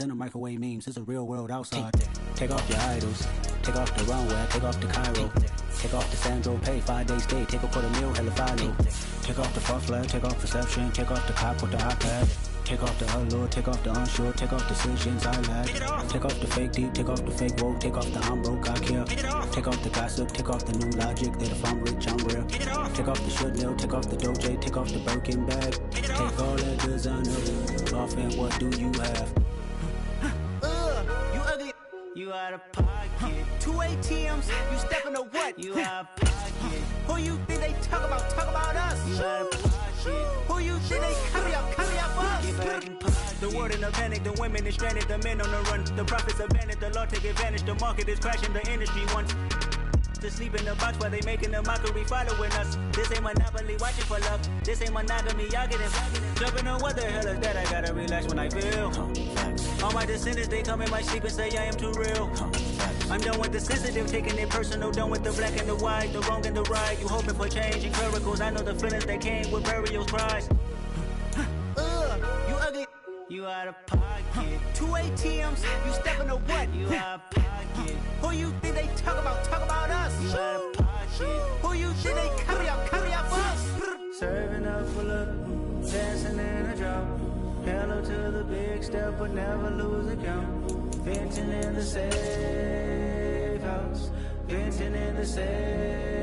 In the microwave memes, it's a real world outside. Take off your idols, take off the runway, take off the Cairo, take off the Sandro Pay, 5-day stay, take a $250,000, hella final. Take off the false flag, take off perception, take off the cop with the iPad. Take off the allure, take off the unsure, take off decisions I lack. Take off the fake deep, take off the fake woke, take off the I'm broke, I care. Take off the gossip, take off the new logic that if I'm rich, I'm real. Take off the should know, take off the Doja, take off the Birkin bag. Take all that designer off and what do you have? You ugly. You out of pocket. 2 ATMs, you stepping to what? You out of pocket. Who you think they talk about? Talk about us. You out of pocket. Who you think they copy up us? Get back in pocket. The world in a panic, the women is stranded, the men on the run. The profits abandoned, the law take advantage. The market is crashing, the industry wants to sleep in the box while they making a mockery following us. This ain't Monopoly, watching for love. This ain't monogamy, y'all getting jumping on what the hell is that? I gotta relax when I feel. All my descendants, they come in my sleep and say I am too real. I'm done with the sensitive, taking it personal. Done with the black and the white, the wrong and the right. You hoping for change and miracles. I know the feelings that came with burial cries. You ugly. You out of pocket. 2 ATMs, you stepping to what? You out of pocket. Who you think they talk about? Talk about us. You out of pocket. Who you think they copy up us? Serving up full of dancing in a drop. Hello to the big step, but never lose a count. Venting in the safe house. Venting in the safe.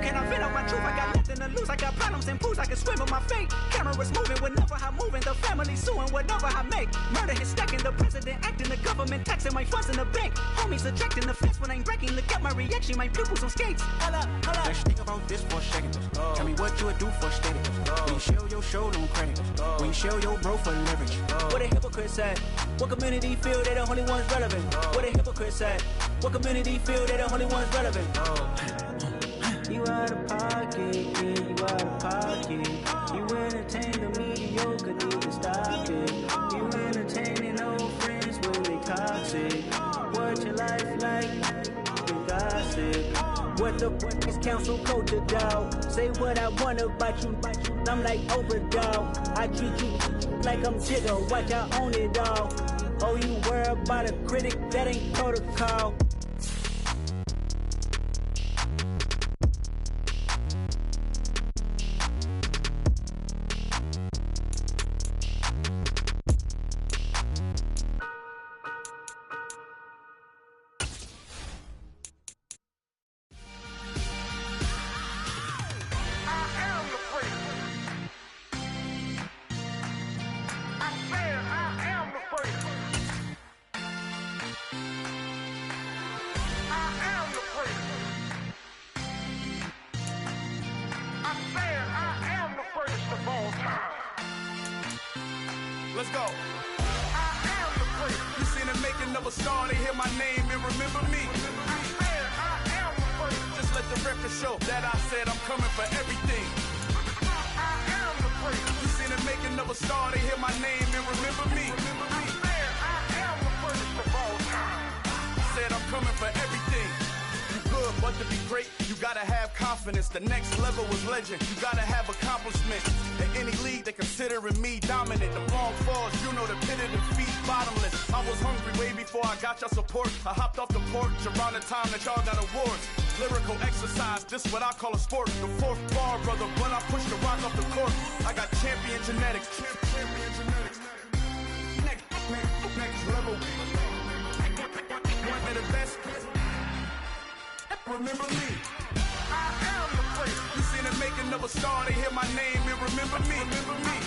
Can I vent on my truth? I got nothing to lose. I got problems and pools. I can swim with my fate. Cameras moving whenever I'm moving. The family suing whatever I make. Murder is stacking. The president acting. The government taxing my funds in the bank. Homies attracting the fence when I'm breaking. Look at my reaction. My pupils on skates. Hold up. Let's think about this for a second. Tell me what you would do for steady. When you show your show, no credit. When you show your bro for leverage. What a hypocrite said. What community feel they the only ones relevant? What a hypocrite said. What community feel they the only ones relevant? You out of pocket, yeah, you out of pocket. You entertain the mediocre, need to stop it. You entertaining old friends when they toxic. What your life like? You gossip. What the fuck is council culture, dog? Say what I want about you. I'm like Oprah, dog. I treat you like I'm Jigga. Watch I own it all. Oh, you worry about a critic? That ain't protocol. Let's go. I am the first. You seen the making of a star, they hear my name and remember me. I am the first. Just let the record show that I said I'm coming for everything. I am the first. You seen the making of a star, they hear my name and remember me. I am the first of all time. Said I'm coming for everything. You good, but to be great, you gotta have confidence. The next level was legend. You gotta have accomplishment. In any league, they considering me dominant. The wrong falls, you know the pit of defeat, bottomless. I was hungry way before I got your support. I hopped off the porch around the time that y'all got awards. Lyrical exercise, this what I call a sport. The fourth bar, brother, when I push the rock off the court. I got champion genetics. Champion genetics. Next level. One of the best. Remember me. I am the first. You seen the making of a star, they hear my name and remember me. Remember me.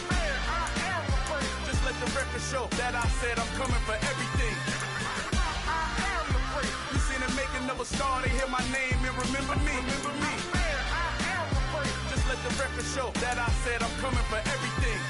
I am the first. Just let the record show that I said I'm coming for everything. I am the first. You seen the making of a star, they hear my name and remember me. Remember me. I am the first. Just let the record show that I said I'm coming for everything.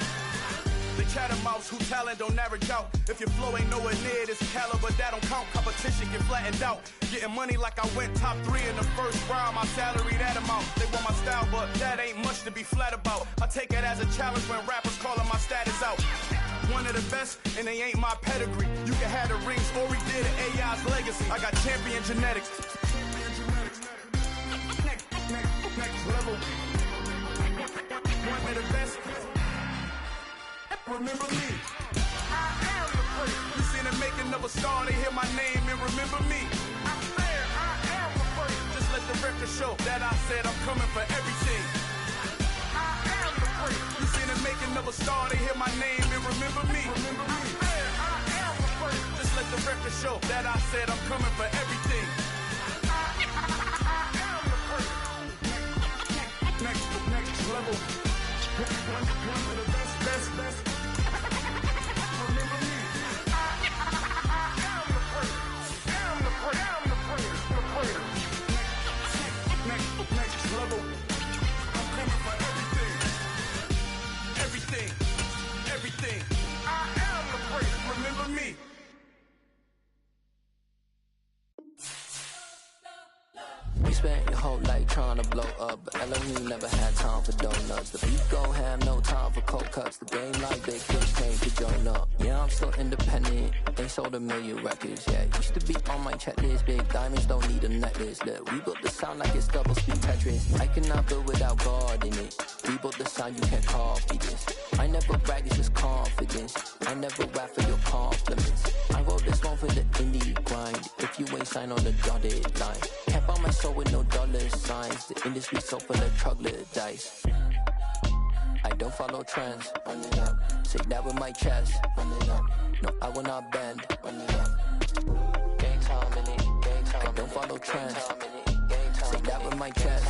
The chattermouths who talent don't average out. If your flow ain't nowhere near this caliber, that don't count. Competition get flattened out. Getting money like I went top 3 in the first round. My salary that amount. They want my style, but that ain't much to be flat about. I take it as a challenge when rappers calling my status out. One of the best, and they ain't my pedigree. You can have the rings, or we did an AI's legacy. I got champion genetics. Next level. One of the best. Remember me. I am the first. You seen the the making of a star, they hear my name and remember me. I said I am the first. Just let the record show that I said I'm coming for everything. I am the first. You see the making of a star, they hear my name and remember me. I said I am the first. Just let the record show that I said I'm coming for everything. I am the first. Next level. One of the best. Remember me. I am the first. Am the first. Next level. I'm coming for everything. I am the first. Remember me. You spent your whole life trying to blow up, but Elohim never had time for donuts. The beat gon' have no time for cold cuts. The game like big fish came to join up. Yeah, I'm still independent. Ain't sold 1 million records yet. Used to be on my checklist. Big diamonds don't need a necklace. Look, we built the sound like it's double speed Tetris. I cannot build without God in it. We built the sound, you can't copy this. I never brag, it's just confidence. I never rap for your compliments. I wrote this one for the indie grind. If you ain't signed on the dotted line, can't buy my soul with no dollar signs. The industry so full of troglodytes. I don't follow trends. Run it up. Say that with my chest. Run it up. No, I will not bend. Run it up. Gang time in it. I don't follow trends. Say that with my chest.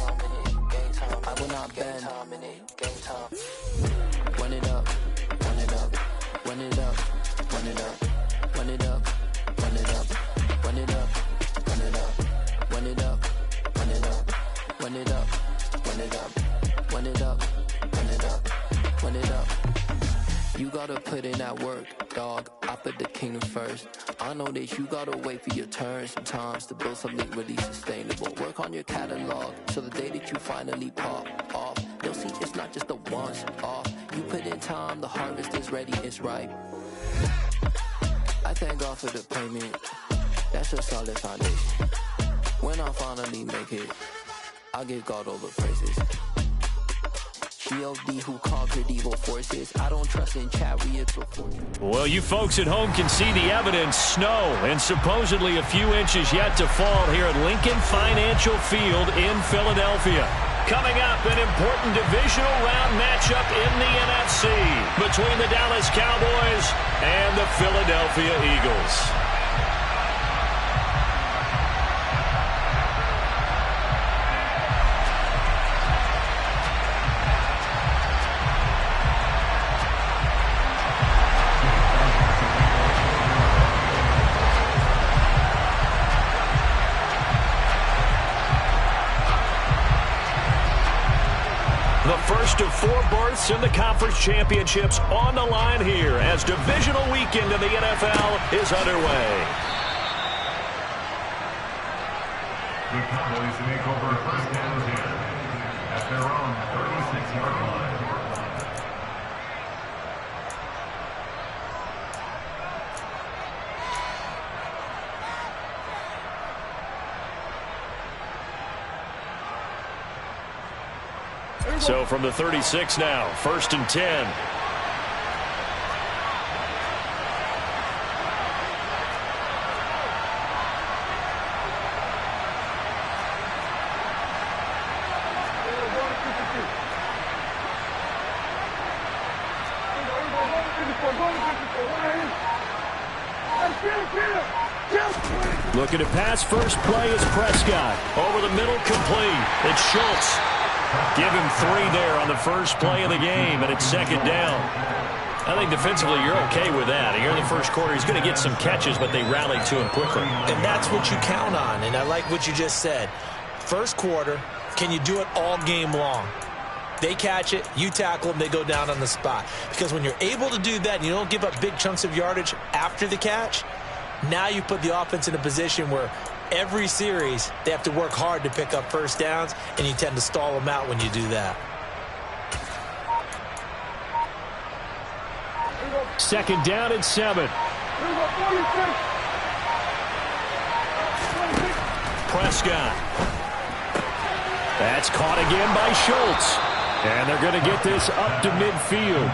I will not bend. Run it up. Run it up. Run it up. Run it up. Run it up. Run it up. Run it up. Run it up. Run it up. Run it up. Run it up. Run it up. Run it up. Run it up. Run it up. You gotta put in that work, dog. I put the kingdom first. I know that you gotta wait for your turn sometimes to build something really sustainable. Work on your catalog, so the day that you finally pop off, you'll see it's not just a once off. You put in time, the harvest is ready, it's ripe. I thank God for the payment. That's a solid foundation. When I finally make it, I'll give God all the praises. G.O.D. who conquered evil forces. I don't trust in chariots or forces. Well, you folks at home can see the evidence. Snow and supposedly a few inches yet to fall here at Lincoln Financial Field in Philadelphia. Coming up, an important divisional round matchup in the NFC between the Dallas Cowboys and the Philadelphia Eagles. First of 4 berths in the conference championships on the line here as divisional weekend in the NFL is underway. The Cowboys make over first down here at their own 36-yard line. So from the 36 now, 1st and 10. Looking to pass, first play is Prescott. Over the middle, complete. It's Schultz. Give him 3 there on the first play of the game, and it's 2nd down. I think defensively you're okay with that. Here in the first quarter, he's going to get some catches, but they rallied to him quickly. And that's what you count on, and I like what you just said. First quarter, can you do it all game long? They catch it, you tackle them, they go down on the spot. Because when you're able to do that and you don't give up big chunks of yardage after the catch, now you put the offense in a position where every series they have to work hard to pick up first downs, and you tend to stall them out when you do that. 2nd down and 7. Prescott. That's caught again by Schultz. And they're going to get this up to midfield.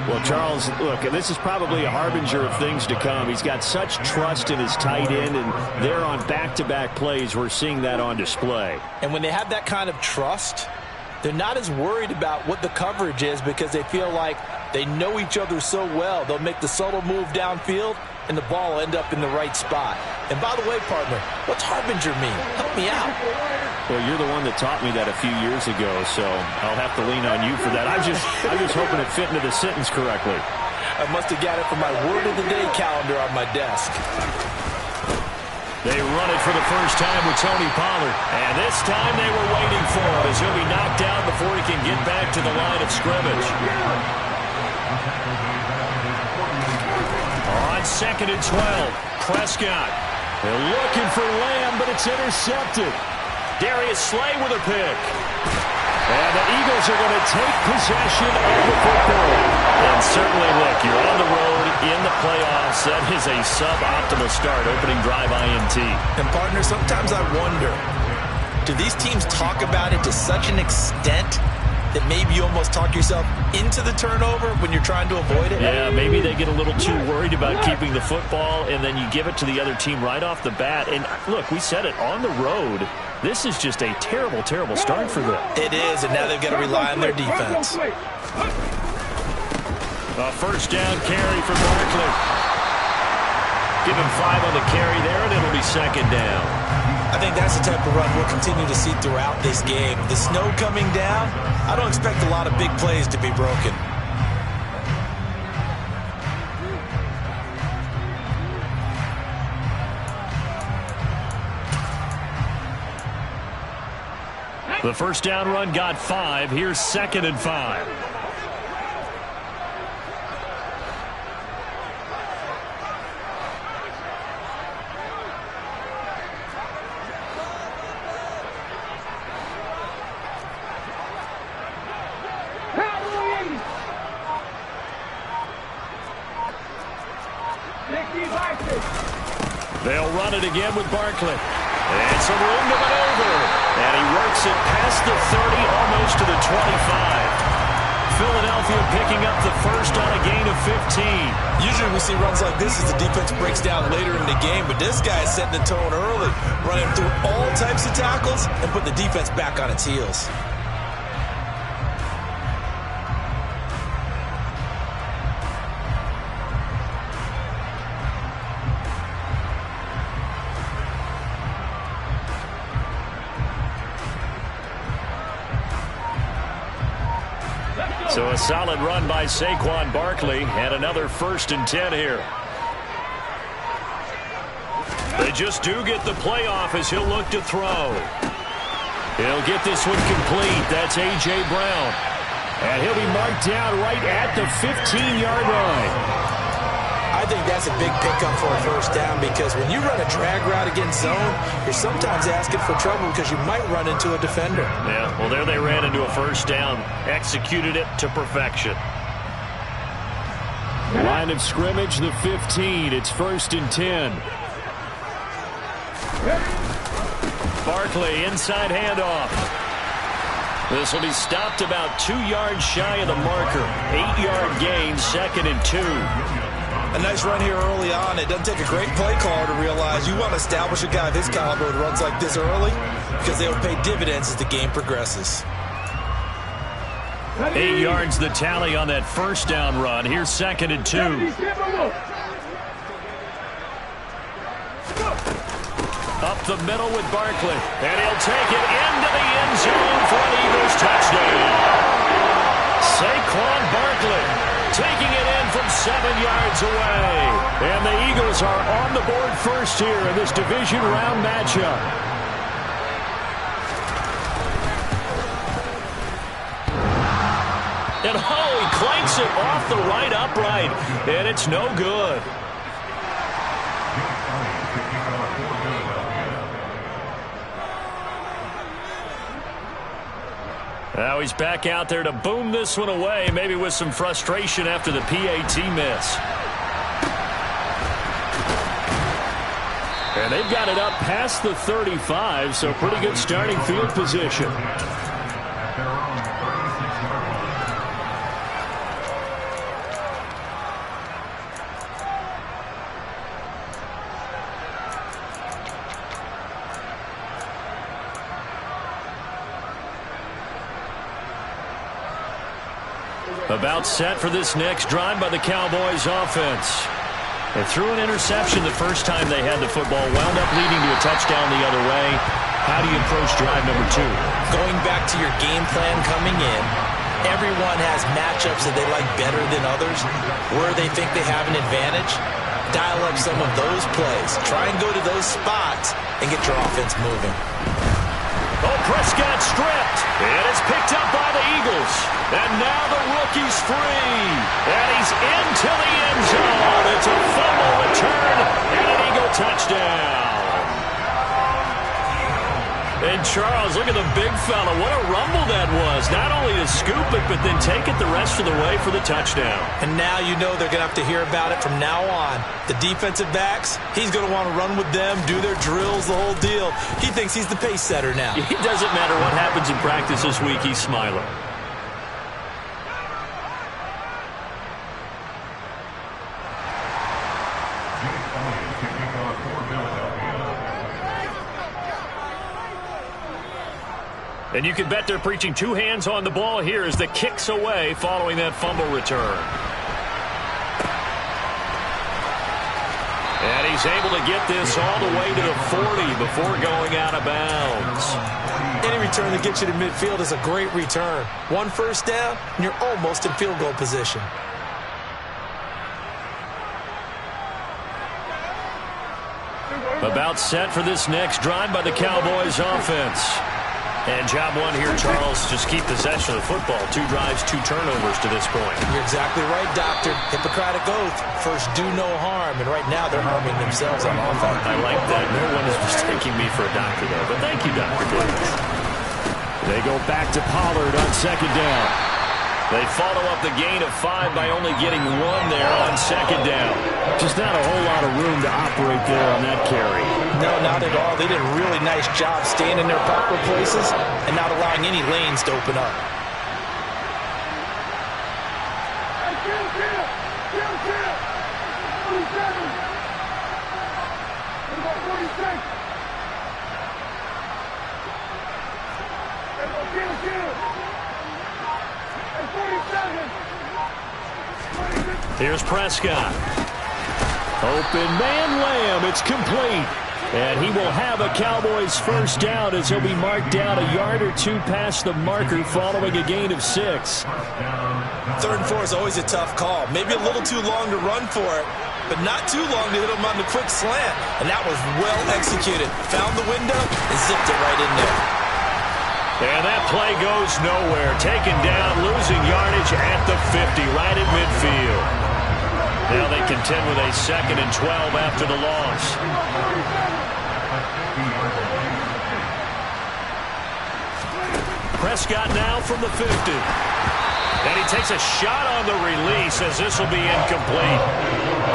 Well, Charles, look, this is probably a harbinger of things to come. He's got such trust in his tight end, and they're on back-to-back plays. We're seeing that on display. And when they have that kind of trust, they're not as worried about what the coverage is because they feel like they know each other so well. They'll make the subtle move downfield, and the ball will end up in the right spot. And by the way, partner, what's harbinger mean? Help me out. Well, you're the one that taught me that a few years ago, so I'll have to lean on you for that. I'm just hoping it fit into the sentence correctly. I must have got it from my word of the day calendar on my desk. They run it for the first time with Tony Pollard. And this time they were waiting for him as he'll be knocked down before he can get back to the line of scrimmage. On 2nd and 12, Prescott. They're looking for Lamb, but it's intercepted. Darius Slay with a pick. And the Eagles are going to take possession of the football. And certainly, look, you're on the road in the playoffs. That is a suboptimal start, opening drive INT. And, partner, sometimes I wonder, do these teams talk about it to such an extent that maybe you almost talk yourself into the turnover when you're trying to avoid it? Yeah, maybe they get a little too worried about keeping the football, and then you give it to the other team right off the bat. And, look, we said it, on the road, this is just a terrible, terrible start for them. It is, and now they've got to rely on their defense. A first down carry for Barkley. Give him 5 on the carry there, and it'll be 2nd down. I think that's the type of run we'll continue to see throughout this game. The snow coming down, I don't expect a lot of big plays to be broken. The first down run got 5. Here's 2nd and 5. They'll run it again with Barkley. And some room to maneuver. And he works it past the 30, almost to the 25. Philadelphia picking up the first on a gain of 15. Usually we see runs like this as the defense breaks down later in the game, but this guy is setting the tone early, running through all types of tackles and putting the defense back on its heels. So a solid run by Saquon Barkley, and another 1st and 10 here. They just do get the playoff as he'll look to throw. He'll get this one complete. That's A.J. Brown. And he'll be marked down right at the 15-yard line. I think that's a big pickup for a first down because when you run a drag route against zone, you're sometimes asking for trouble because you might run into a defender. Yeah, well, there they ran into a first down. Executed it to perfection. Line of scrimmage, the 15. It's 1st and 10. Barkley, inside handoff. This will be stopped about 2 yards shy of the marker. 8-yard gain, 2nd and 2. A nice run here early on. It doesn't take a great play caller to realize you want to establish a guy of his caliber who runs like this early because they will pay dividends as the game progresses. 8 yards the tally on that first down run. Here's 2nd and 2. Up the middle with Barkley. And he'll take it into the end zone for an Eagles touchdown. Saquon Barkley taking it in from 7 yards away. And the Eagles are on the board first here in this division round matchup. And he clanks it off the right upright. And it's no good. Now he's back out there to boom this one away, maybe with some frustration after the PAT miss. And they've got it up past the 35, so pretty good starting field position. About set for this next drive by the Cowboys offense. They threw an interception the first time they had the football, wound up leading to a touchdown the other way. How do you approach drive number 2? Going back to your game plan coming in, everyone has matchups that they like better than others, where they think they have an advantage. Dial up some of those plays. Try and go to those spots and get your offense moving. Oh, Prescott stripped, and it's picked up by the Eagles. And now the rookie's free, and he's into the end zone. It's a fumble return and an Eagle touchdown. And Charles, look at the big fella. What a rumble that was. Not only to scoop it, but then take it the rest of the way for the touchdown. And now you know they're going to have to hear about it from now on. The defensive backs, he's going to want to run with them, do their drills, the whole deal. He thinks he's the pace setter now. It doesn't matter what happens in practice this week. He's smiling. And you can bet they're preaching 2 hands on the ball here as the kick's away following that fumble return. And he's able to get this all the way to the 40 before going out of bounds. Any return that gets you to midfield is a great return. 1 first down, and you're almost in field goal position. About set for this next drive by the Cowboys offense. And job 1 here, Charles, just keep possession of the football. 2 drives, 2 turnovers to this point. You're exactly right, Doctor. Hippocratic oath. First, do no harm. And right now, they're harming themselves on offense. I like that. No one is mistaking me for a doctor, though. But thank you, Dr. Davis. They go back to Pollard on 2nd down. They follow up the gain of 5 by only getting 1 there on 2nd down. Just not a whole lot of room to operate there on that carry. No, not at all. They did a really nice job staying in their proper places and not allowing any lanes to open up. Here's Prescott. Open man Lamb. It's complete. And he will have a Cowboys first down as he'll be marked down a yard or 2 past the marker following a gain of 6. 3rd and 4 is always a tough call. Maybe a little too long to run for it, but not too long to hit him on the quick slant. And that was well executed. Found the window and zipped it right in there. And that play goes nowhere. Taken down, losing yardage at the 50, right at midfield. Now they contend with a 2nd and 12 after the loss. Prescott now from the 50. And he takes a shot on the release as this will be incomplete.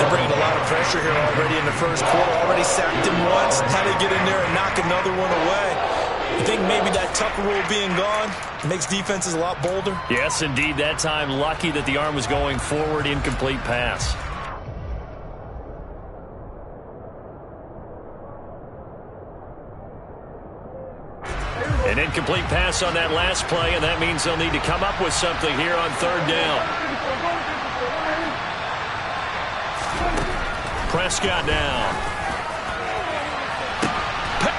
They're bringing a lot of pressure here already in the first quarter. Already sacked him once. How do they get in there and knock another one away? You think maybe that Tucker rule being gone makes defenses a lot bolder? Yes, indeed. That time, lucky that the arm was going forward. Incomplete pass. An incomplete pass on that last play, and that means they'll need to come up with something here on 3rd down. Prescott now.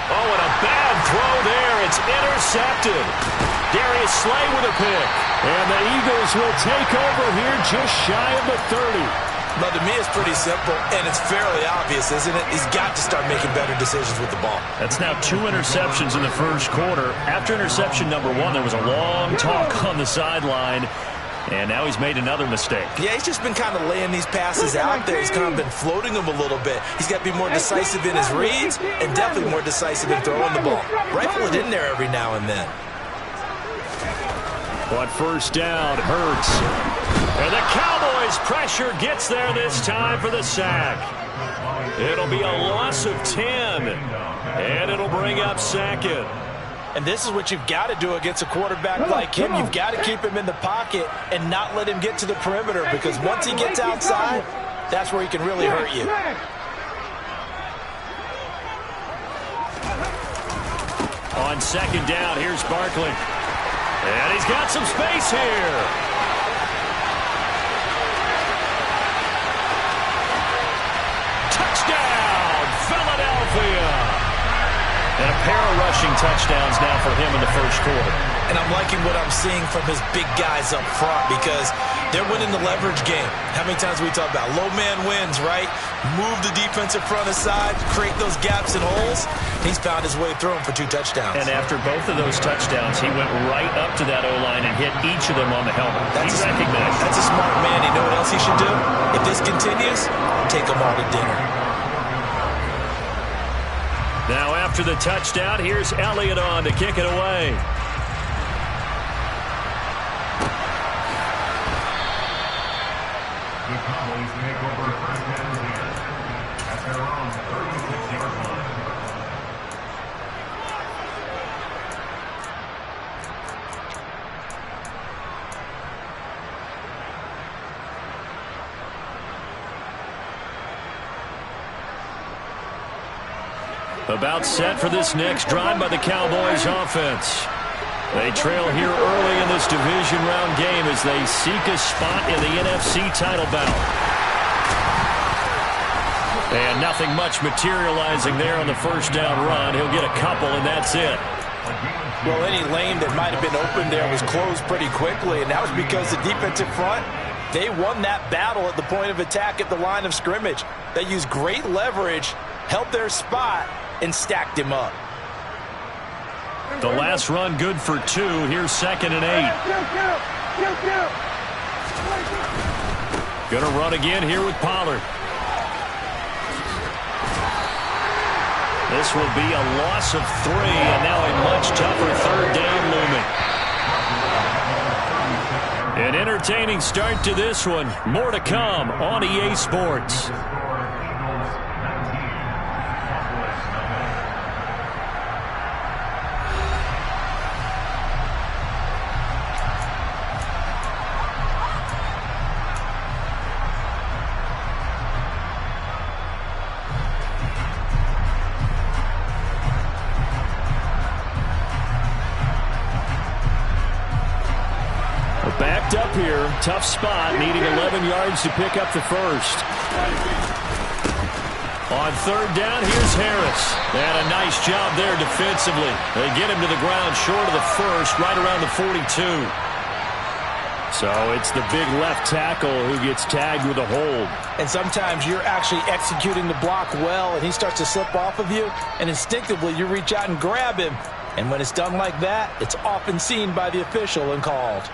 Oh, and a bad throw there. It's intercepted. Darius Slay with a pick. And the Eagles will take over here just shy of the 30. But to me, it's pretty simple, and it's fairly obvious, isn't it? He's got to start making better decisions with the ball. That's now 2 interceptions in the first quarter. After interception number 1, there was a long talk on the sideline. And now he's made another mistake. Yeah, he's just been kind of laying these passes out there. He's kind of been floating them a little bit. He's got to be more decisive in his reads and definitely more decisive in throwing the ball. Rifle it in there every now and then. On 1st down, Hurts. And the Cowboys' pressure gets there this time for the sack. It'll be a loss of 10. And it'll bring up 2nd. And this is what you've got to do against a quarterback like him. You've got to keep him in the pocket and not let him get to the perimeter, because once he gets outside, that's where he can really hurt you. On 2nd down, here's Barkley. And he's got some space here. pair of rushing touchdowns now for him in the first quarter. And I'm liking what I'm seeing from his big guys up front because they're winning the leverage game. How many times we talk about low man wins, right? Move the defensive front aside, create those gaps and holes. He's found his way through them for 2 touchdowns. And after both of those touchdowns, he went right up to that O-line and hit each of them on the helmet. He recognized it. That's a smart man. You know what else he should do? If this continues, take them all to dinner. Now after the touchdown, here's Elliott on to kick it away. The Cowboys take over first down here at their own 36-yard line. About set for this next drive by the Cowboys offense. They trail here early in this division round game as they seek a spot in the NFC title bout. And nothing much materializing there on the first down run. He'll get a couple, and that's it. Well, any lane that might have been open there was closed pretty quickly, and that was because the defensive front, they won that battle at the point of attack at the line of scrimmage. They used great leverage, held their spot, and stacked him up. The last run good for 2. Here's 2nd and 8. Gonna run again here with Pollard. This will be a loss of 3, and now a much tougher 3rd down looming. An entertaining start to this one. More to come on EA Sports. Backed up here, tough spot, needing 11 yards to pick up the first. On 3rd down, here's Harris. They had a nice job there defensively. They get him to the ground short of the first, right around the 42. So it's the big left tackle who gets tagged with a hold. And sometimes you're actually executing the block well, and he starts to slip off of you, and instinctively you reach out and grab him. And when it's done like that, it's often seen by the official and called.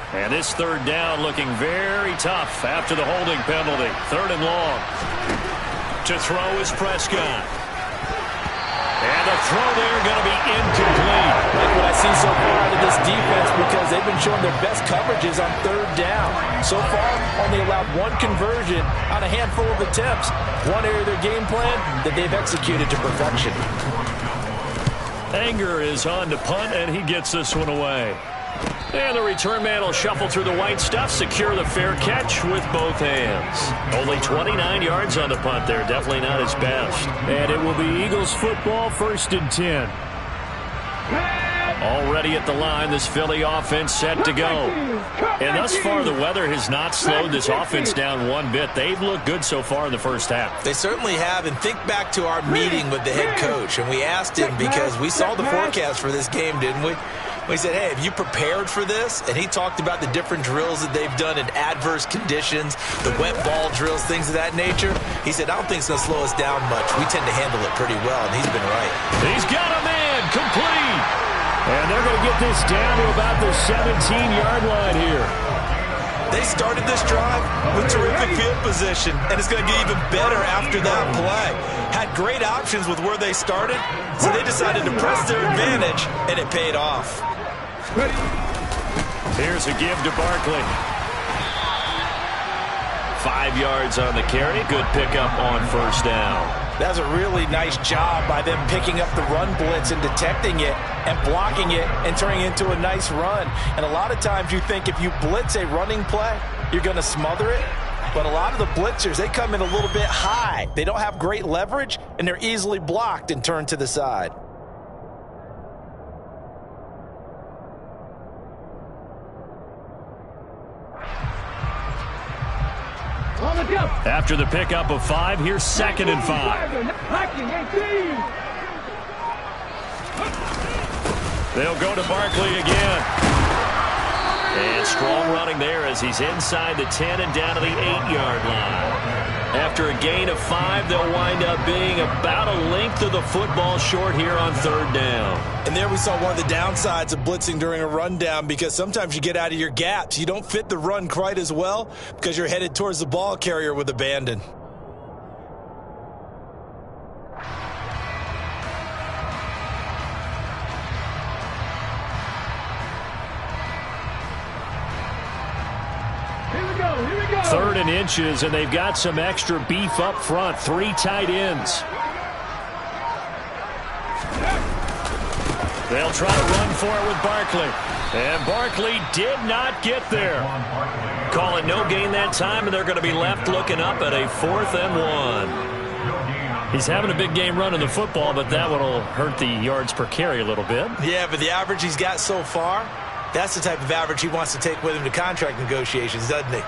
And this 3rd down looking very tough after the holding penalty. 3rd and long. To throw is Prescott. And the throw there going to be incomplete. Like what I see so far out of this defense, because they've been showing their best coverages on 3rd down. So far, only allowed 1 conversion on a handful of attempts. One area of their game plan that they've executed to perfection. Anger is on to punt, and he gets this one away. And the return man will shuffle through the white stuff, secure the fair catch with both hands. Only 29 yards on the punt there. Definitely not his best. And it will be Eagles football, 1st and 10. Already at the line, this Philly offense set to go. And thus far, the weather has not slowed this offense down one bit. They've looked good so far in the first half. They certainly have. And think back to our meeting with the head coach. And we asked him, because we saw the forecast for this game, didn't we? We said, hey, have you prepared for this? And he talked about the different drills that they've done in adverse conditions, the wet ball drills, things of that nature. He said, I don't think it's going to slow us down much. We tend to handle it pretty well, and he's been right. He's got a man, complete. And they're going to get this down to about the 17-yard line here. They started this drive with terrific field position, and it's going to get even better after that play. Had great options with where they started, so they decided to press their advantage, and it paid off. Here's a give to Barkley. 5 yards on the carry. Good pickup on 1st down. That was a really nice job by them picking up the run blitz and detecting it and blocking it and turning it into a nice run. And a lot of times you think if you blitz a running play, you're going to smother it. But a lot of the blitzers, they come in a little bit high. They don't have great leverage, and they're easily blocked and turned to the side. After the pickup of 5, here's 2nd and 5. They'll go to Barkley again. And strong running there as he's inside the 10 and down to the 8-yard line. After a gain of 5, they'll wind up being about a length of the football short here on 3rd down. And there we saw one of the downsides of blitzing during a rundown, because sometimes you get out of your gaps. You don't fit the run quite as well because you're headed towards the ball carrier with abandon. Third and inches, and they've got some extra beef up front. 3 tight ends. They'll try to run for it with Barkley. And Barkley did not get there. Call it no gain that time, and they're going to be left looking up at a 4th and 1. He's having a big game running the football, but that one will hurt the yards per carry a little bit. Yeah, but the average he's got so far, that's the type of average he wants to take with him to contract negotiations, doesn't he?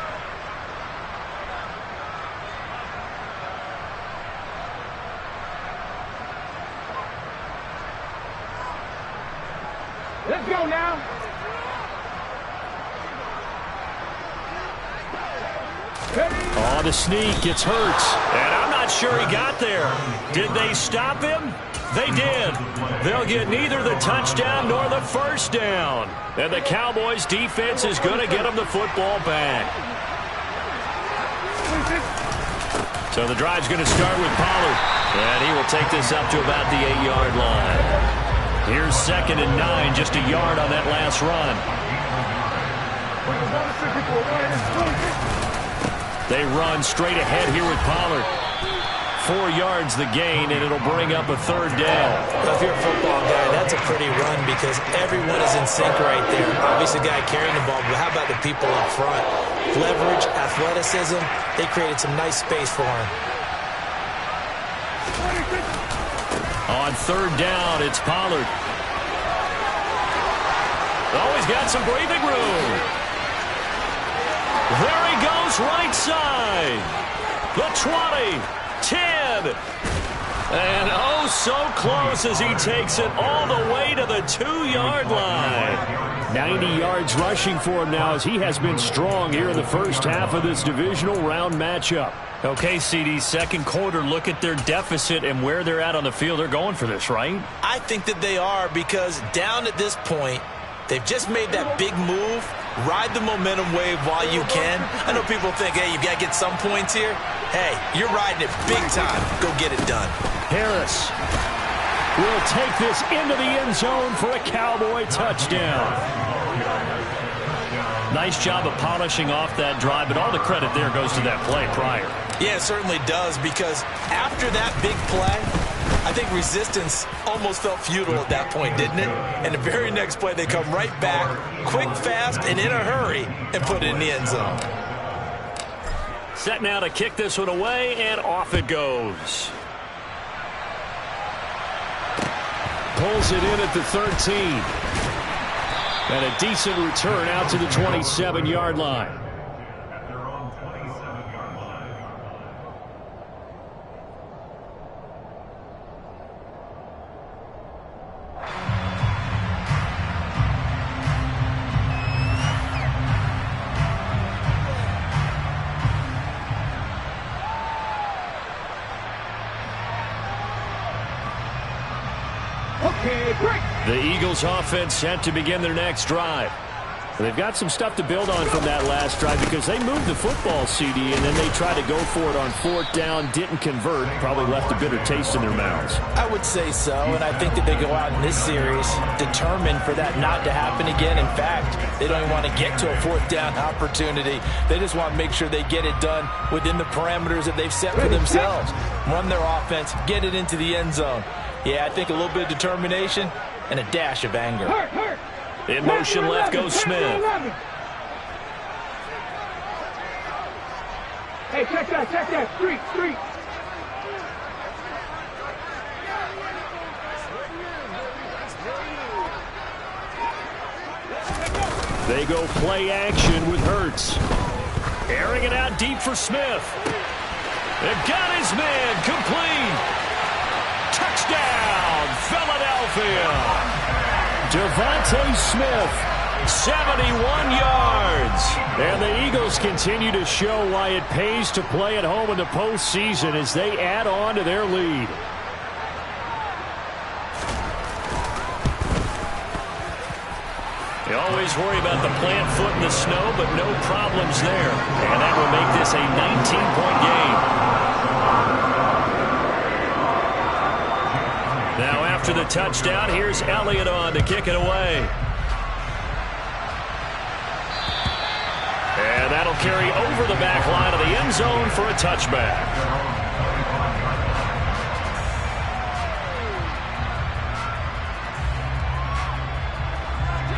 Let's go now. On the sneak, it's Hurts. And I'm not sure he got there. Did they stop him? They did. They'll get neither the touchdown nor the first down. And the Cowboys defense is going to get them the football back. So the drive's going to start with Pollard. And he will take this up to about the 8-yard line. Here's 2nd and 9, just a yard on that last run. They run straight ahead here with Pollard. 4 yards the gain, and it'll bring up a 3rd down. Well, if you're a football guy, that's a pretty run because everyone is in sync right there. Obviously, the guy carrying the ball, but how about the people up front? Leverage, athleticism, they created some nice space for him. On 3rd down, it's Pollard. Oh, he's got some breathing room. There he goes, right side. The 20, 10. And oh, so close as he takes it all the way to the 2-yard line. 90 yards rushing for him now as he has been strong here in the first half of this divisional round matchup. Okay, CD, 2nd quarter, look at their deficit and where they're at on the field. They're going for this, right? I think that they are, because down at this point, they've just made that big move. Ride the momentum wave while you can. I know people think, hey, you've got to get some points here. Hey, you're riding it big time. Go get it done. Harris will take this into the end zone for a Cowboy touchdown. Nice job of polishing off that drive, but all the credit there goes to that play prior. Yeah, it certainly does, because after that big play, I think resistance almost felt futile at that point, didn't it? And the very next play, they come right back, quick, fast, and in a hurry, and put it in the end zone. Set now to kick this one away, and off it goes. Pulls it in at the 13. And a decent return out to the 27-yard line. The Eagles offense set to begin their next drive. They've got some stuff to build on from that last drive because they moved the football, CD, and then they tried to go for it on 4th down, didn't convert, probably left a bitter taste in their mouths. I would say so, and I think that they go out in this series determined for that not to happen again. In fact, they don't even want to get to a 4th down opportunity. They just want to make sure they get it done within the parameters that they've set for themselves. Run their offense, get it into the end zone. Yeah, I think a little bit of determination and a dash of anger. In motion left goes Smith. Hey, check that. Street. They go play action with Hurts. Airing it out deep for Smith. They've got his man complete. Touchdown. Touchdown, Philadelphia. Devontae Smith, 71 yards. And the Eagles continue to show why it pays to play at home in the postseason as they add on to their lead. You always worry about the plant foot in the snow, but no problems there. And that will make this a 19-point game. Now after the touchdown, here's Elliott on to kick it away. And that'll carry over the back line of the end zone for a touchback.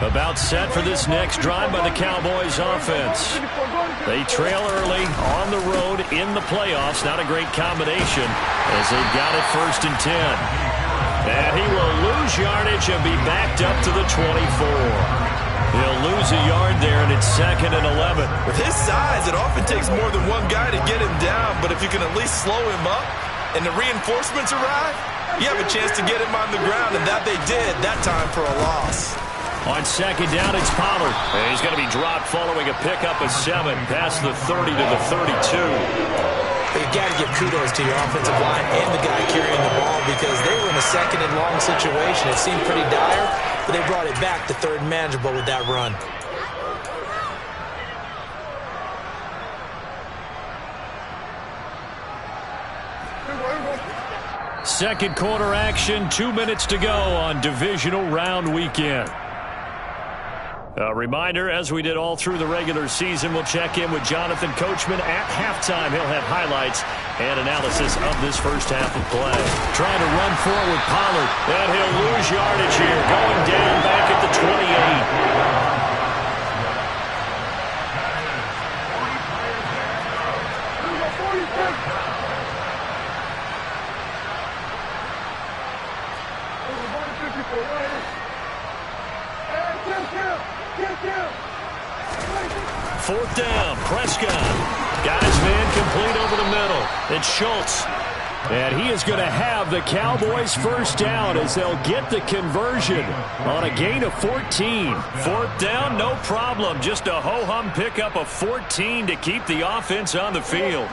About set for this next drive by the Cowboys offense. They trail early on the road in the playoffs. Not a great combination as they've got it 1st and 10. And he will lose yardage and be backed up to the 24. He'll lose a yard there, and it's 2nd and 11. With his size, it often takes more than one guy to get him down, but if you can at least slow him up and the reinforcements arrive, you have a chance to get him on the ground, and that they did that time for a loss. On 2nd down, it's Pollard. And he's going to be dropped following a pickup of 7 past the 30 to the 32. You've got to give kudos to your offensive line and the guy carrying the ball because they were in a 2nd and long situation. It seemed pretty dire, but they brought it back to 3rd and manageable with that run. Second quarter action, 2 minutes to go on divisional round weekend. A reminder, as we did all through the regular season, we'll check in with Jonathan Coachman at halftime. He'll have highlights and analysis of this first half of play. Trying to run forward, Pollard, and he'll lose yardage here, going down back at the 28. Fourth down, Prescott got his man complete over the middle. It's Schultz. And he is going to have the Cowboys first down as they'll get the conversion on a gain of 14. Fourth down, no problem. Just a ho-hum pickup of 14 to keep the offense on the field.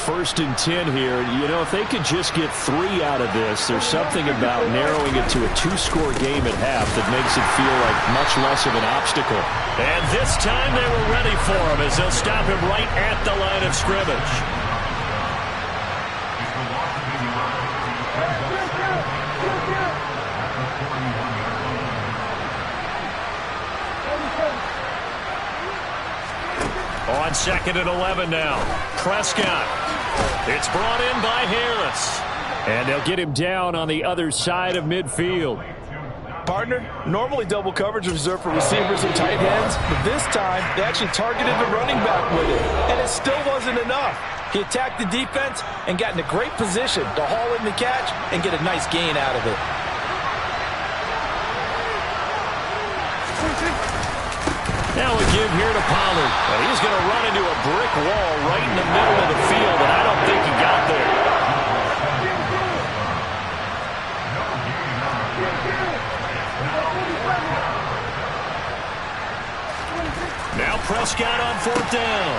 1st and 10 here. You know, if they could just get 3 out of this, there's something about narrowing it to a 2-score game at half that makes it feel like much less of an obstacle. And this time they were ready for him as they'll stop him right at the line of scrimmage. On 2nd and 11 now. Prescott. It's brought in by Harris. And they'll get him down on the other side of midfield. Partner, normally double coverage is reserved for receivers and tight ends, but this time they actually targeted the running back with it, and it still wasn't enough. He attacked the defense and got in a great position to haul in the catch and get a nice gain out of it. Now a give here to Pollard. And he's going to run into a brick wall right in the middle of the field, and I don't think he got there. Now Prescott on 4th down.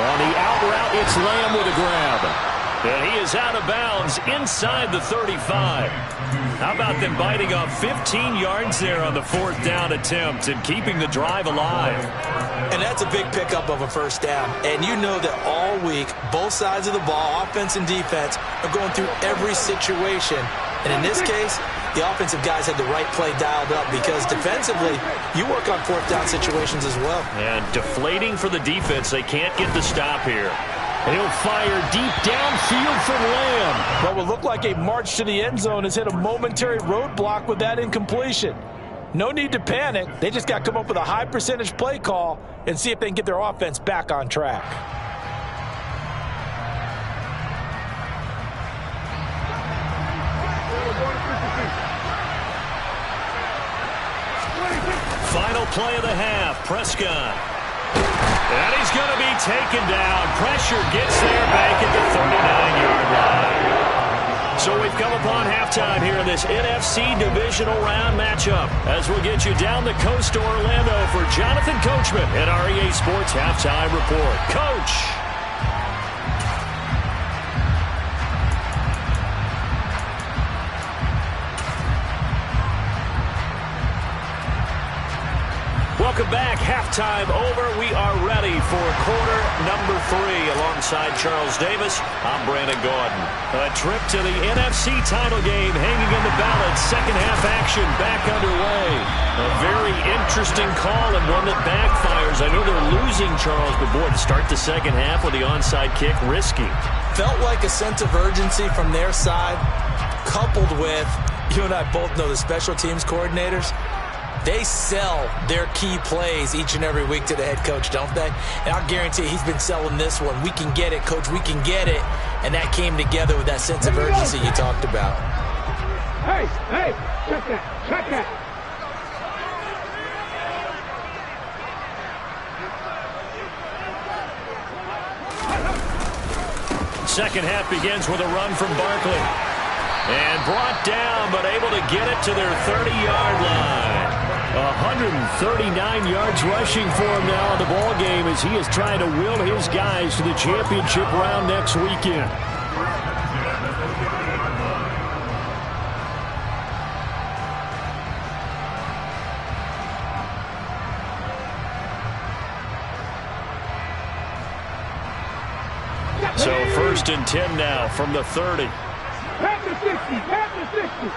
On the out route, it's Lamb with a grab. And he is out of bounds inside the 35. How about them biting off 15 yards there on the 4th down attempt and keeping the drive alive? And that's a big pickup of a first down. And you know that all week, both sides of the ball, offense and defense, are going through every situation. And in this case, the offensive guys had the right play dialed up because defensively, you work on 4th down situations as well. And deflating for the defense. They can't get the stop here. He'll fire deep downfield from Lamb. What will look like a march to the end zone has hit a momentary roadblock with that incompletion. No need to panic. They just got to come up with a high percentage play call and see if they can get their offense back on track. Final play of the half, Prescott. And he's going to be taken down. Pressure gets there back at the 39-yard line. So we've come upon halftime here in this NFC Divisional Round matchup as we'll get you down the coast to Orlando for Jonathan Coachman and our EA Sports Halftime Report. Coach! Welcome back. Halftime over. We are ready for quarter number 3. Alongside Charles Davis, I'm Brandon Gaudin. A trip to the NFC title game hanging in the balance. Second half action back underway. A very interesting call and one that backfires. I know they're losing, Charles, but boy, to start the second half with the onside kick, risky. Felt like a sense of urgency from their side, coupled with, you and I both know the special teams coordinators. They sell their key plays each and every week to the head coach, don't they? And I'll guarantee he's been selling this one. We can get it, Coach. We can get it. And that came together with that sense of urgency you talked about. Hey, check that, check that. Second half begins with a run from Barkley. And brought down, but able to get it to their 30-yard line. 139 yards rushing for him now in the ball game as he is trying to will his guys to the championship round next weekend. So 1st and 10 now from the 30. Pass the 60, pass the 60.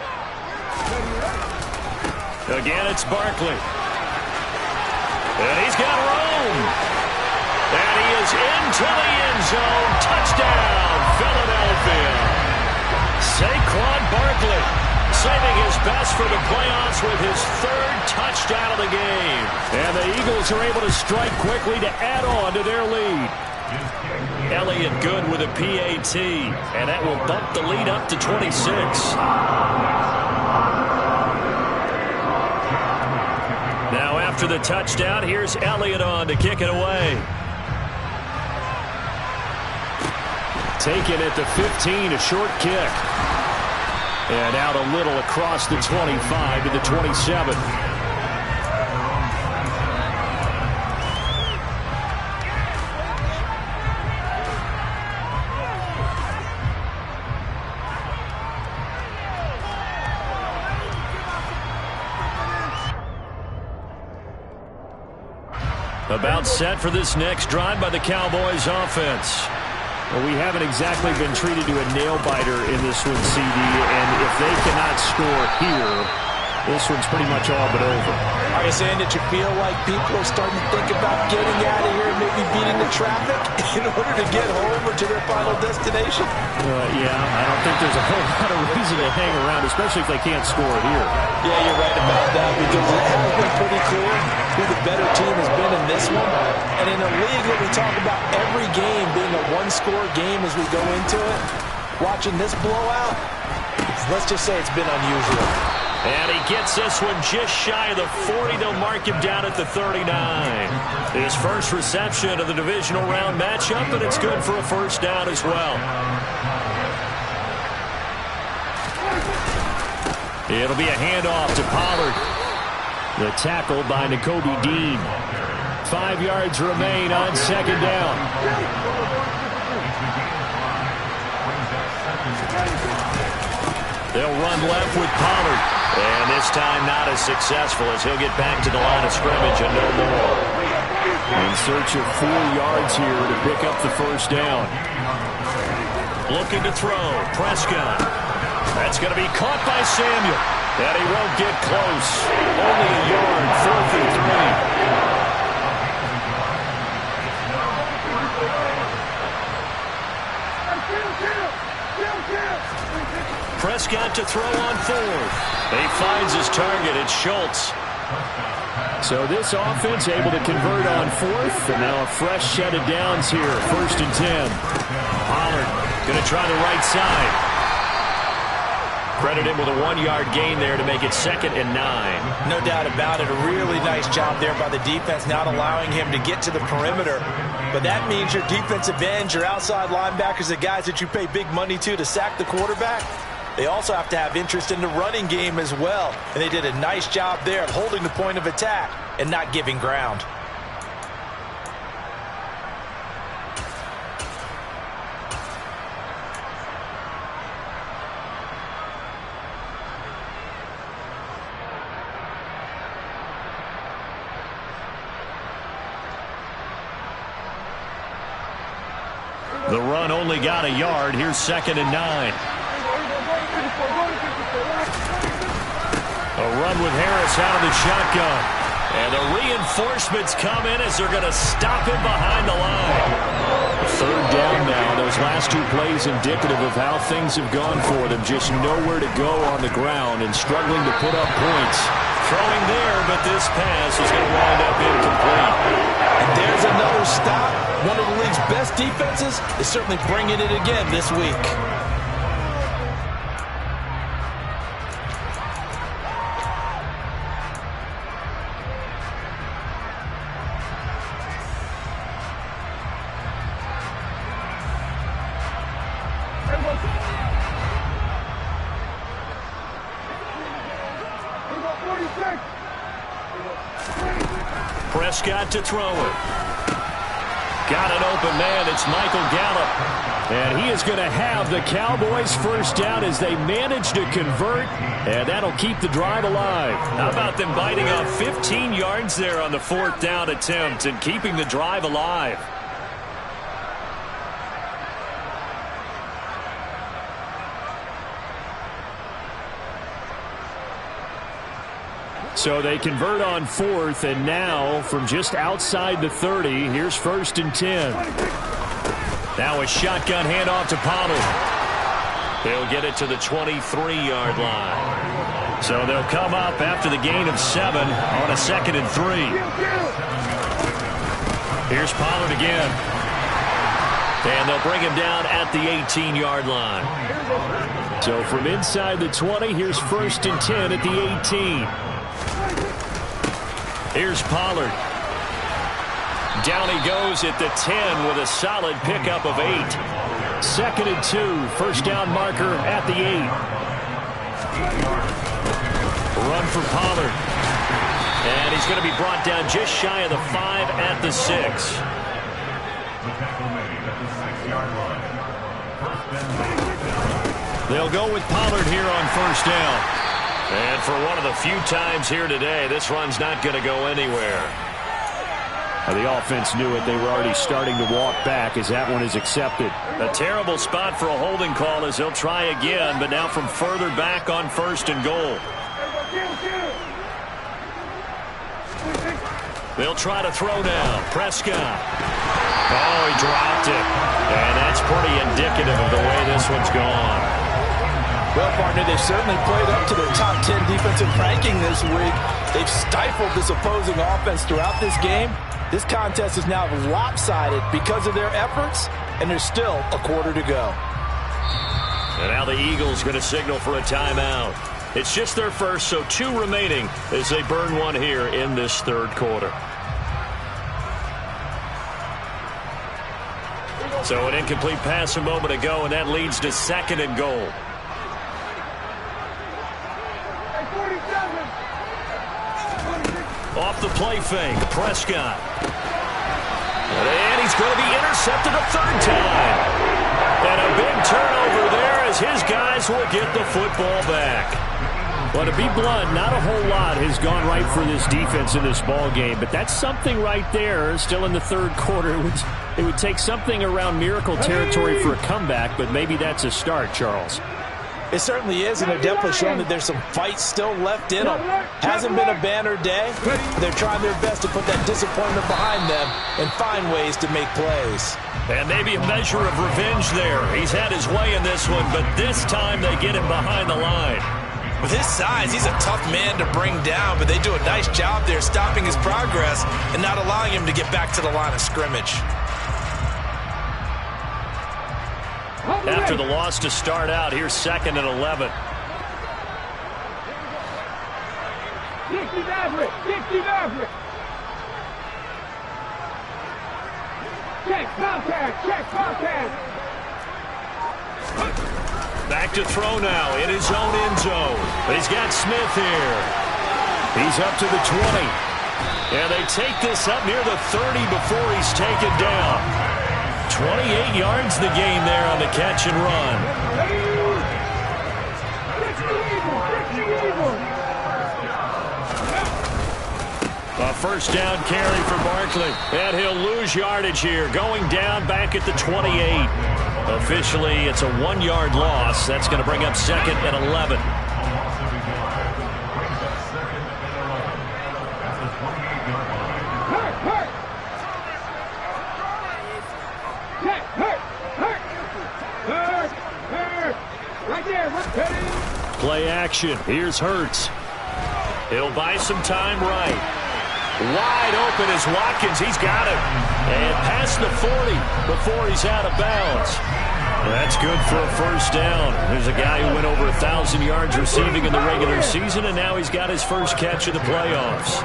Again, it's Barkley. And he's got room. And he is into the end zone. Touchdown, Philadelphia. Saquon Barkley saving his best for the playoffs with his 3rd touchdown of the game. And the Eagles are able to strike quickly to add on to their lead. Elliott good with a PAT. And that will bump the lead up to 26. Now after the touchdown, here's Elliott on to kick it away. Taken at the 15, a short kick. And out a little across the 25 to the 27. About set for this next drive by the Cowboys offense. Well, we haven't exactly been treated to a nail-biter in this one, CD, and if they cannot score here, this one's pretty much all but over. Are you saying that you feel like people are starting to think about getting out of here and maybe beating the traffic in order to get home or to their final destination? Yeah, I don't think there's a whole lot of reason to hang around, especially if they can't score here. Yeah, you're right about that, because it has been pretty clear who the better team has been in this one. And in a league that we talk about every game being a one-score game as we go into it, watching this blowout, let's just say it's been unusual. And he gets this one just shy of the 40. They'll mark him down at the 39. His first reception of the divisional round matchup, but it's good for a first down as well. It'll be a handoff to Pollard. The tackle by Nakobe Dean. 5 yards remain on second down. They'll run left with Pollard. And this time not as successful as he'll get back to the line of scrimmage and no more. In search of 4 yards here to pick up the first down. Looking to throw. Prescott. That's going to be caught by Samuel. And he won't get close. Only a yard. 4th and 3. Prescott to throw on 4th. He finds his target. It's Schultz. So this offense able to convert on 4th. And now a fresh set of downs here. 1st and 10. Pollard going to try the right side. Credit him with a 1-yard gain there to make it 2nd and 9. No doubt about it. A really nice job there by the defense, not allowing him to get to the perimeter. But that means your defensive ends, your outside linebackers, the guys that you pay big money to sack the quarterback, they also have to have interest in the running game as well. And they did a nice job there of holding the point of attack and not giving ground. The run only got a yard. Here's 2nd and 9. A run with Harris out of the shotgun. And the reinforcements come in as they're going to stop him behind the line. 3rd down now. Those last 2 plays indicative of how things have gone for them. Just nowhere to go on the ground and struggling to put up points. Throwing there, but this pass is going to wind up incomplete. And there's another stop. One of the league's best defenses is certainly bringing it again this week. Prescott to throw it. Got an open man. It's Michael Gallup. And he is going to have the Cowboys first down as they manage to convert. And that'll keep the drive alive. How about them biting off 15 yards there on the 4th down attempt and keeping the drive alive? So they convert on 4th, and now from just outside the 30, here's 1st and 10. Now a shotgun handoff to Pollard. They'll get it to the 23-yard line. So they'll come up after the gain of 7 on a 2nd and 3. Here's Pollard again. And they'll bring him down at the 18-yard line. So from inside the 20, here's 1st and 10 at the 18. Here's Pollard. Down he goes at the 10 with a solid pickup of 8. 2nd and 2. First down marker at the 8. Run for Pollard. And he's going to be brought down just shy of the 5 at the 6. They'll go with Pollard here on 1st down. And for one of the few times here today, this run's not going to go anywhere. The offense knew it. They were already starting to walk back as that one is accepted. A terrible spot for a holding call as they'll try again, but now from further back on 1st and goal. They'll try to throw now. Prescott. Oh, he dropped it. And that's pretty indicative of the way this one's gone. Well, partner, they've certainly played up to their top 10 defensive ranking this week. They've stifled this opposing offense throughout this game. This contest is now lopsided because of their efforts, and there's still a quarter to go. And now the Eagles going to signal for a timeout. It's just their first, so 2 remaining as they burn one here in this 3rd quarter. So an incomplete pass a moment ago, and that leads to 2nd and goal. Off the play fake, Prescott. And he's going to be intercepted a 3rd time. And a big turnover there as his guys will get the football back. Well, to be blunt, not a whole lot has gone right for this defense in this ball game, but that's something right there still in the 3rd quarter. It would take something around miracle territory for a comeback, but maybe that's a start, Charles. It certainly is, and they're definitely showing that there's some fight still left in them. Hasn't been a banner day. They're trying their best to put that disappointment behind them and find ways to make plays. And maybe a measure of revenge there. He's had his way in this one, but this time they get him behind the line. With his size, he's a tough man to bring down, but they do a nice job there stopping his progress and not allowing him to get back to the line of scrimmage. After the loss to start out, here's 2nd and 11. Check contact. Back to throw now in his own end zone. But he's got Smith here. He's up to the 20. And they take this up near the 30 before he's taken down. 28 yards the gain there on the catch and run. A first down carry for Barkley. And he'll lose yardage here. Going down back at the 28. Officially, it's a 1-yard loss. That's going to bring up 2nd and 11. Play action. Here's Hurts. He'll buy some time right. Wide open is Watkins. He's got him. And past the 40 before he's out of bounds. That's good for a first down. There's a guy who went over 1,000 yards receiving in the regular season, and now he's got his first catch of the playoffs.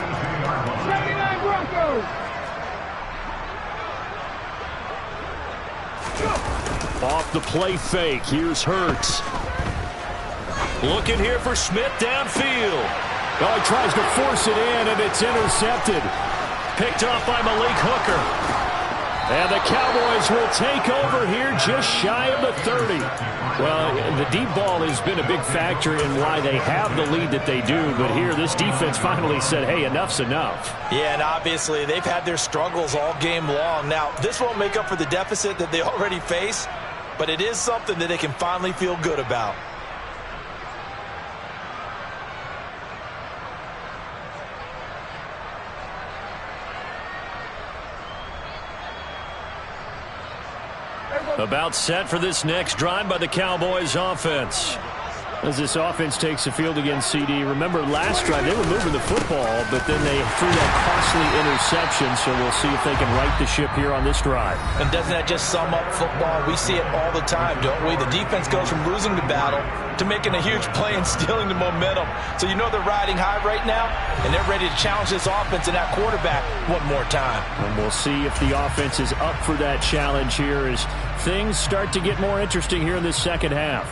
Off the play fake. Here's Hurts. Looking here for Smith downfield. Oh, he tries to force it in, and it's intercepted. Picked off by Malik Hooker. And the Cowboys will take over here just shy of the 30. Well, the deep ball has been a big factor in why they have the lead that they do. But here, this defense finally said, hey, enough's enough. Yeah, and obviously they've had their struggles all game long. Now, this won't make up for the deficit that they already face, but it is something that they can finally feel good about. About set for this next drive by the Cowboys offense. As this offense takes the field against CD. Remember, last drive they were moving the football, but then they threw that costly interception, so we'll see if they can right the ship here on this drive. And doesn't that just sum up football? We see it all the time, don't we? The defense goes from losing the battle to making a huge play and stealing the momentum. So you know they're riding high right now, and they're ready to challenge this offense and that quarterback one more time. And we'll see if the offense is up for that challenge here as things start to get more interesting here in this second half.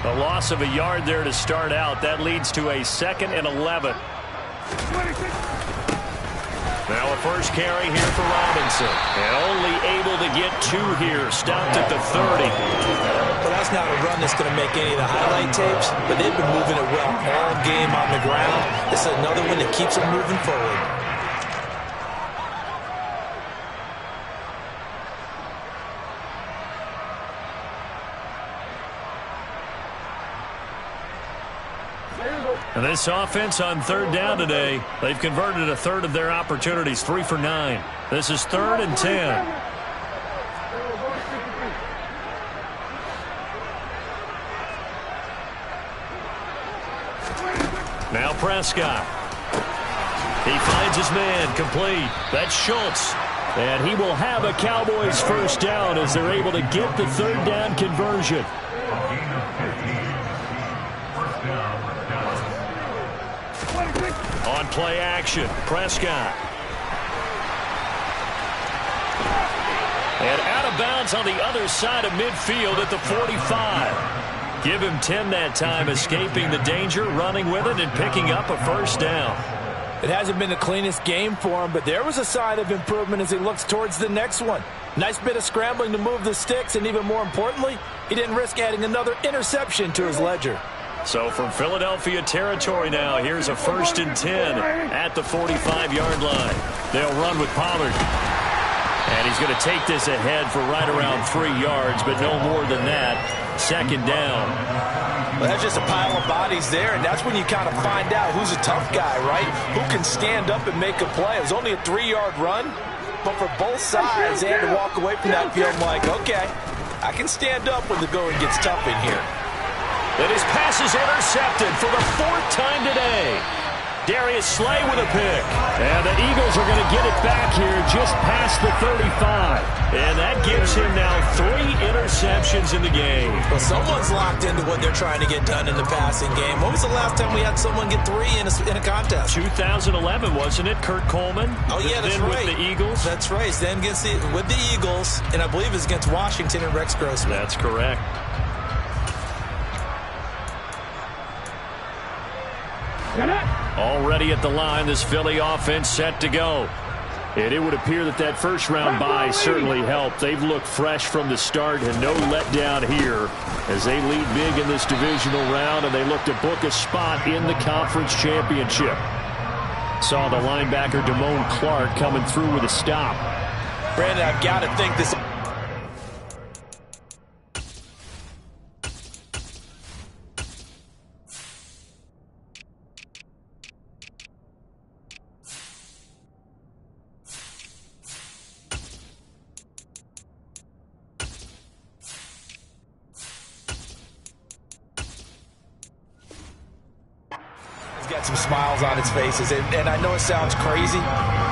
A loss of a yard there to start out. That leads to a 2nd and 11. Now a first carry here for Robinson. And only able to get 2 here. Stopped at the 30. Well, that's not a run that's going to make any of the highlight tapes, but they've been moving it well all game on the ground. This is another one that keeps them moving forward. And this offense on 3rd down today, they've converted a third of their opportunities, 3 for 9. This is 3rd and 10. Now Prescott. He finds his man, complete. That's Schultz. And he will have a Cowboys first down as they're able to get the 3rd down conversion. On play action, Prescott. And out of bounds on the other side of midfield at the 45. Give him 10 that time, escaping the danger, running with it, and picking up a first down. It hasn't been the cleanest game for him, but there was a sign of improvement as he looks towards the next one. Nice bit of scrambling to move the sticks, and even more importantly, he didn't risk adding another interception to his ledger. So from Philadelphia territory now, here's a 1st and 10 at the 45-yard line. They'll run with Pollard. And he's going to take this ahead for right around 3 yards, but no more than that. 2nd down. Well, that's just a pile of bodies there, and that's when you kind of find out who's a tough guy, right? Who can stand up and make a play. It was only a 3-yard run, but for both sides, they had to walk away from that field like, okay, I can stand up when the going gets tough in here. And his pass is intercepted for the 4th time today. Darius Slay with a pick. And the Eagles are going to get it back here just past the 35. And that gives him now 3 interceptions in the game. Well, someone's locked into what they're trying to get done in the passing game. When was the last time we had someone get 3 in a contest? 2011, wasn't it? Kurt Coleman? Oh, yeah, that's then right. With the Eagles? That's right. Then with the Eagles, and I believe it's against Washington and Rex Grossman. That's correct. Already at the line, this Philly offense set to go. And it would appear that that first round bye certainly helped. They've looked fresh from the start and no letdown here as they lead big in this divisional round, and they look to book a spot in the conference championship. Saw the linebacker Damone Clark coming through with a stop. Brandon, I've got to think this. Got some smiles on its faces, and I know it sounds crazy,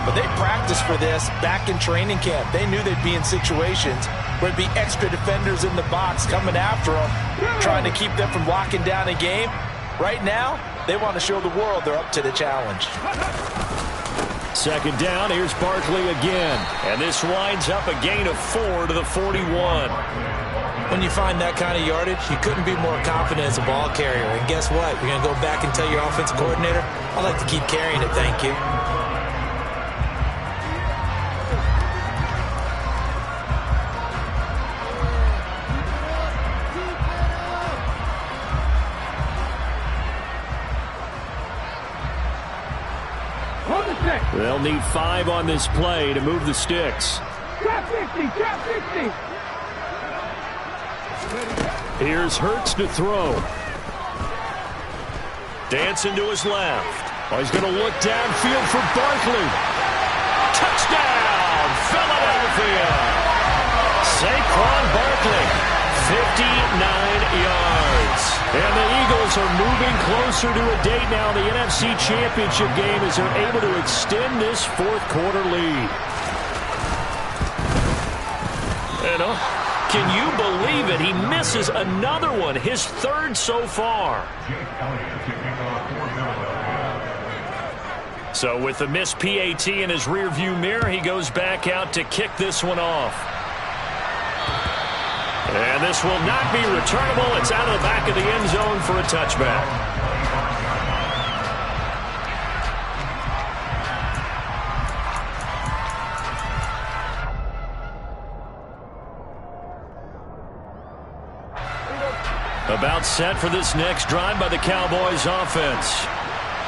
but they practiced for this back in training camp. They knew they'd be in situations where it'd be extra defenders in the box coming after them, trying to keep them from locking down a game. Right now, they want to show the world they're up to the challenge. Second down, here's Barkley again, and this winds up a gain of 4 to the 41. When you find that kind of yardage, you couldn't be more confident as a ball carrier. And guess what? You're going to go back and tell your offensive coordinator, I'd like to keep carrying it, thank you. They'll need 5 on this play to move the sticks. Drop 50, drop 50. Here's Hurts to throw. Dancing to his left. Oh, he's going to look downfield for Barkley. Touchdown, Philadelphia. Saquon Barkley, 59 yards. And the Eagles are moving closer to a date now in the NFC Championship game as they're able to extend this fourth-quarter lead. Can you believe it? He misses another one, his 3rd so far. So with the missed PAT in his rearview mirror, he goes back out to kick this one off. And this will not be returnable. It's out of the back of the end zone for a touchback. About set for this next drive by the Cowboys offense.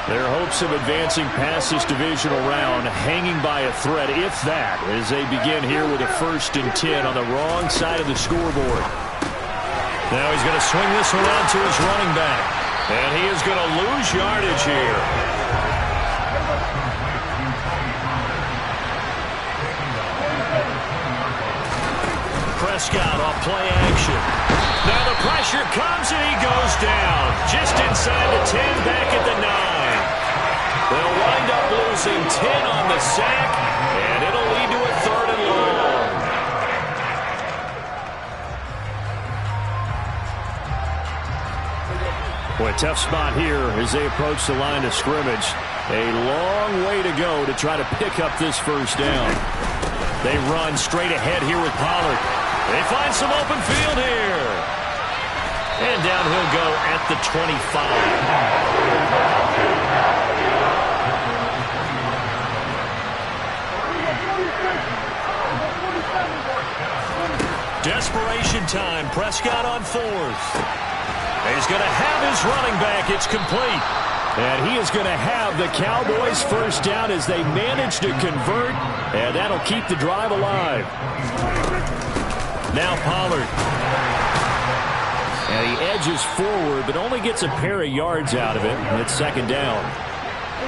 Their hopes of advancing past this divisional round hanging by a thread, if that, as they begin here with a 1st and 10 on the wrong side of the scoreboard. Now he's going to swing this one out to his running back. And he is going to lose yardage here. Prescott off play action. Now the pressure comes and he goes down. Just inside the 10, back at the 9. They'll wind up losing 10 on the sack, and it'll lead to a 3rd and long. Boy, tough spot here as they approach the line of scrimmage. A long way to go to try to pick up this 1st down. They run straight ahead here with Pollard. They find some open field here. And down he'll go at the 25. Desperation time. Prescott on 4th. He's going to have his running back. It's complete. And he is going to have the Cowboys' 1st down as they manage to convert. And that'll keep the drive alive. Now Pollard. And he edges forward, but only gets a pair of yards out of it. And it's 2nd down.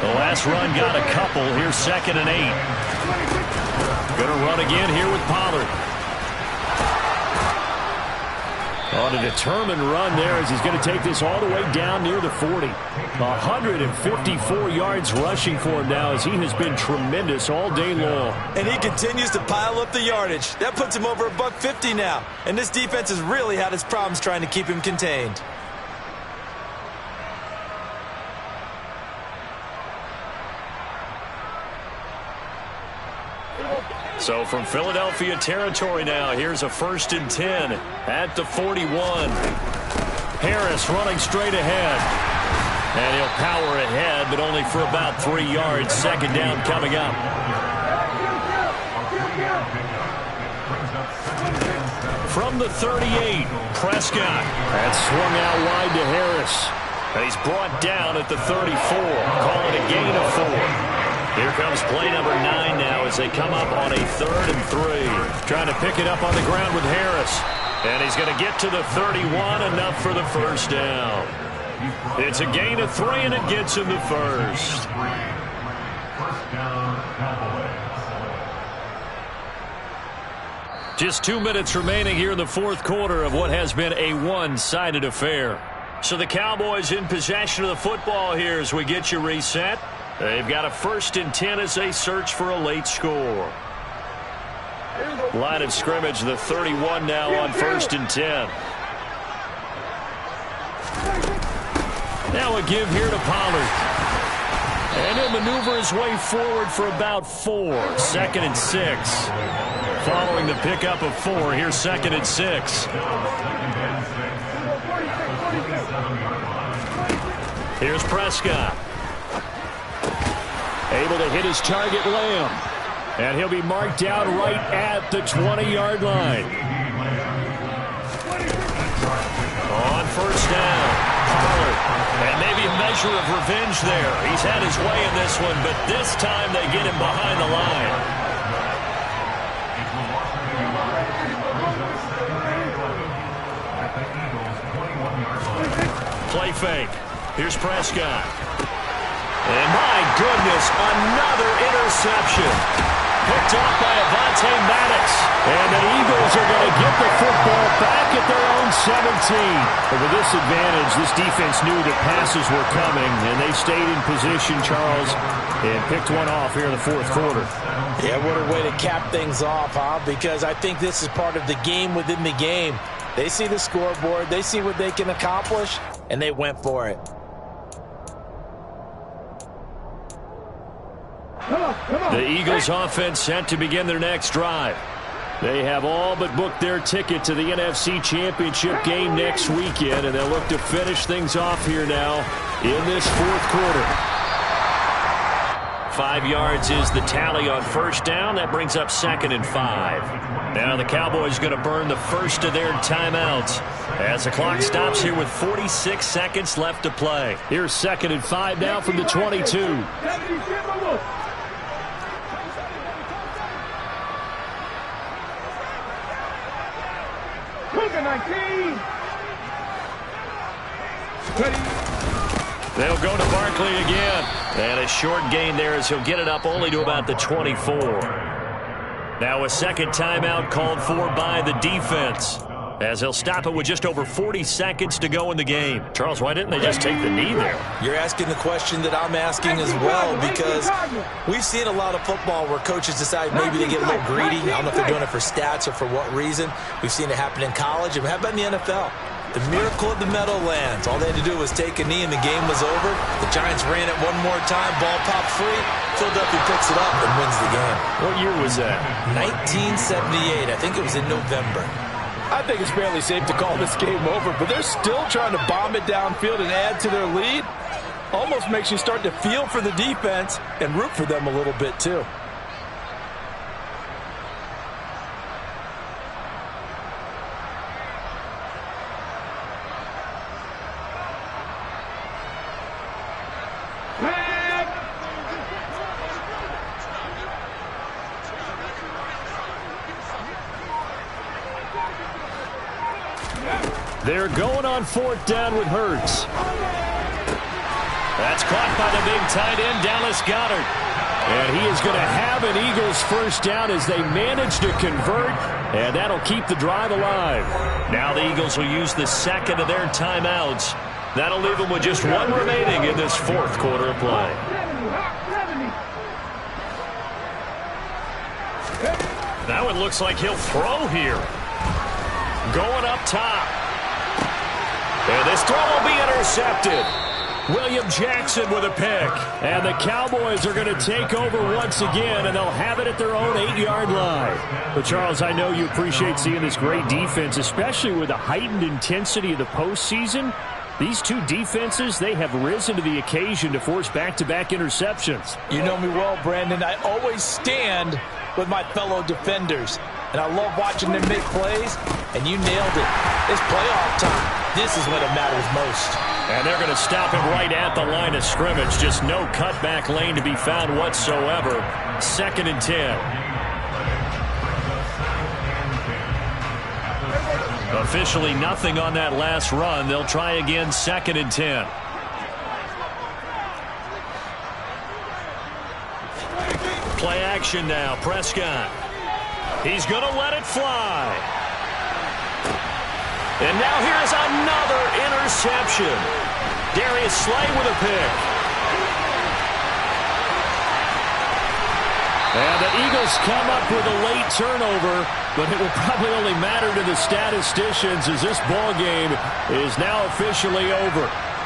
The last run got a couple. Here's 2nd and 8. Going to run again here with Pollard. On a determined run there as he's going to take this all the way down near the 40. 154 yards rushing for him now as he has been tremendous all day long. And he continues to pile up the yardage. That puts him over $150 now. And this defense has really had its problems trying to keep him contained. So from Philadelphia territory now, here's a 1st and 10 at the 41. Harris running straight ahead. And he'll power ahead, but only for about 3 yards. 2nd down coming up. From the 38, Prescott. That's swung out wide to Harris. And he's brought down at the 34. Call it a gain of 4. Here comes play number 9 now as they come up on a 3rd and 3. Trying to pick it up on the ground with Harris. And he's going to get to the 31, enough for the 1st down. It's a gain of 3, and it gets him the 1st. 1st down, Cowboys. Just 2 minutes remaining here in the 4th quarter of what has been a one-sided affair. So the Cowboys in possession of the football here as we get you reset. They've got a 1st and 10 as they search for a late score. Line of scrimmage, the 31 now on 1st and 10. Now a give here to Pollard. And he'll maneuver his way forward for about 4. 2nd and 6. Following the pickup of 4, here's 2nd and 6. Here's Prescott. Able to hit his target, Lamb. And he'll be marked down right at the 20-yard line. On 1st down, Pollard. And maybe a measure of revenge there. He's had his way in this one, but this time they get him behind the line. Play fake. Here's Prescott. And my goodness, another interception. Picked off by Avonte Maddox. And the Eagles are going to get the football back at their own 17. But with this advantage, this defense knew that passes were coming, and they stayed in position, Charles, and picked one off here in the 4th quarter. Yeah, what a way to cap things off, huh? Because I think this is part of the game within the game. They see the scoreboard, they see what they can accomplish, and they went for it. The Eagles offense set to begin their next drive. They have all but booked their ticket to the NFC Championship game next weekend, and they'll look to finish things off here now in this 4th quarter. 5 yards is the tally on 1st down. That brings up 2nd and 5. Now the Cowboys going to burn the first of their timeouts as the clock stops here with 46 seconds left to play. Here's 2nd and 5 now from the 22. They'll go to Barkley again. And a short gain there as he'll get it up only to about the 24. Now a 2nd timeout called for by the defense, as they'll stop it with just over 40 seconds to go in the game. Charles, why didn't they just take the knee there? You're asking the question that I'm asking as well, because we've seen a lot of football where coaches decide maybe they get a little greedy. I don't know if they're doing it for stats or for what reason. We've seen it happen in college. And how about in the NFL? The miracle of the Meadowlands. All they had to do was take a knee and the game was over. The Giants ran it one more time. Ball popped free. Philadelphia picks it up and wins the game. What year was that? 1978. I think it was in November. I think it's fairly safe to call this game over, but they're still trying to bomb it downfield and add to their lead. Almost makes you start to feel for the defense and root for them a little bit too. They're going on 4th down with Hurts. That's caught by the big tight end, Dallas Goedert. And he is going to have an Eagles first down as they manage to convert, and that'll keep the drive alive. Now the Eagles will use the second of their timeouts. That'll leave them with just one remaining in this fourth quarter of play. Now it looks like he'll throw here. Going up top. And this throw will be intercepted. William Jackson with a pick. And the Cowboys are going to take over once again, and they'll have it at their own 8-yard line. But, Charles, I know you appreciate seeing this great defense, especially with the heightened intensity of the postseason. These two defenses, they have risen to the occasion to force back-to-back interceptions. You know me well, Brandon. I always stand with my fellow defenders. And I love watching them make plays, and you nailed it. It's playoff time. This is when it matters most. And they're going to stop him right at the line of scrimmage. Just no cutback lane to be found whatsoever. 2nd and 10. Officially nothing on that last run. They'll try again 2nd and 10. Play action now. Prescott. He's going to let it fly. And now here's another interception. Darius Slay with a pick. And the Eagles come up with a late turnover, but it will probably only matter to the statisticians as this ball game is now officially over.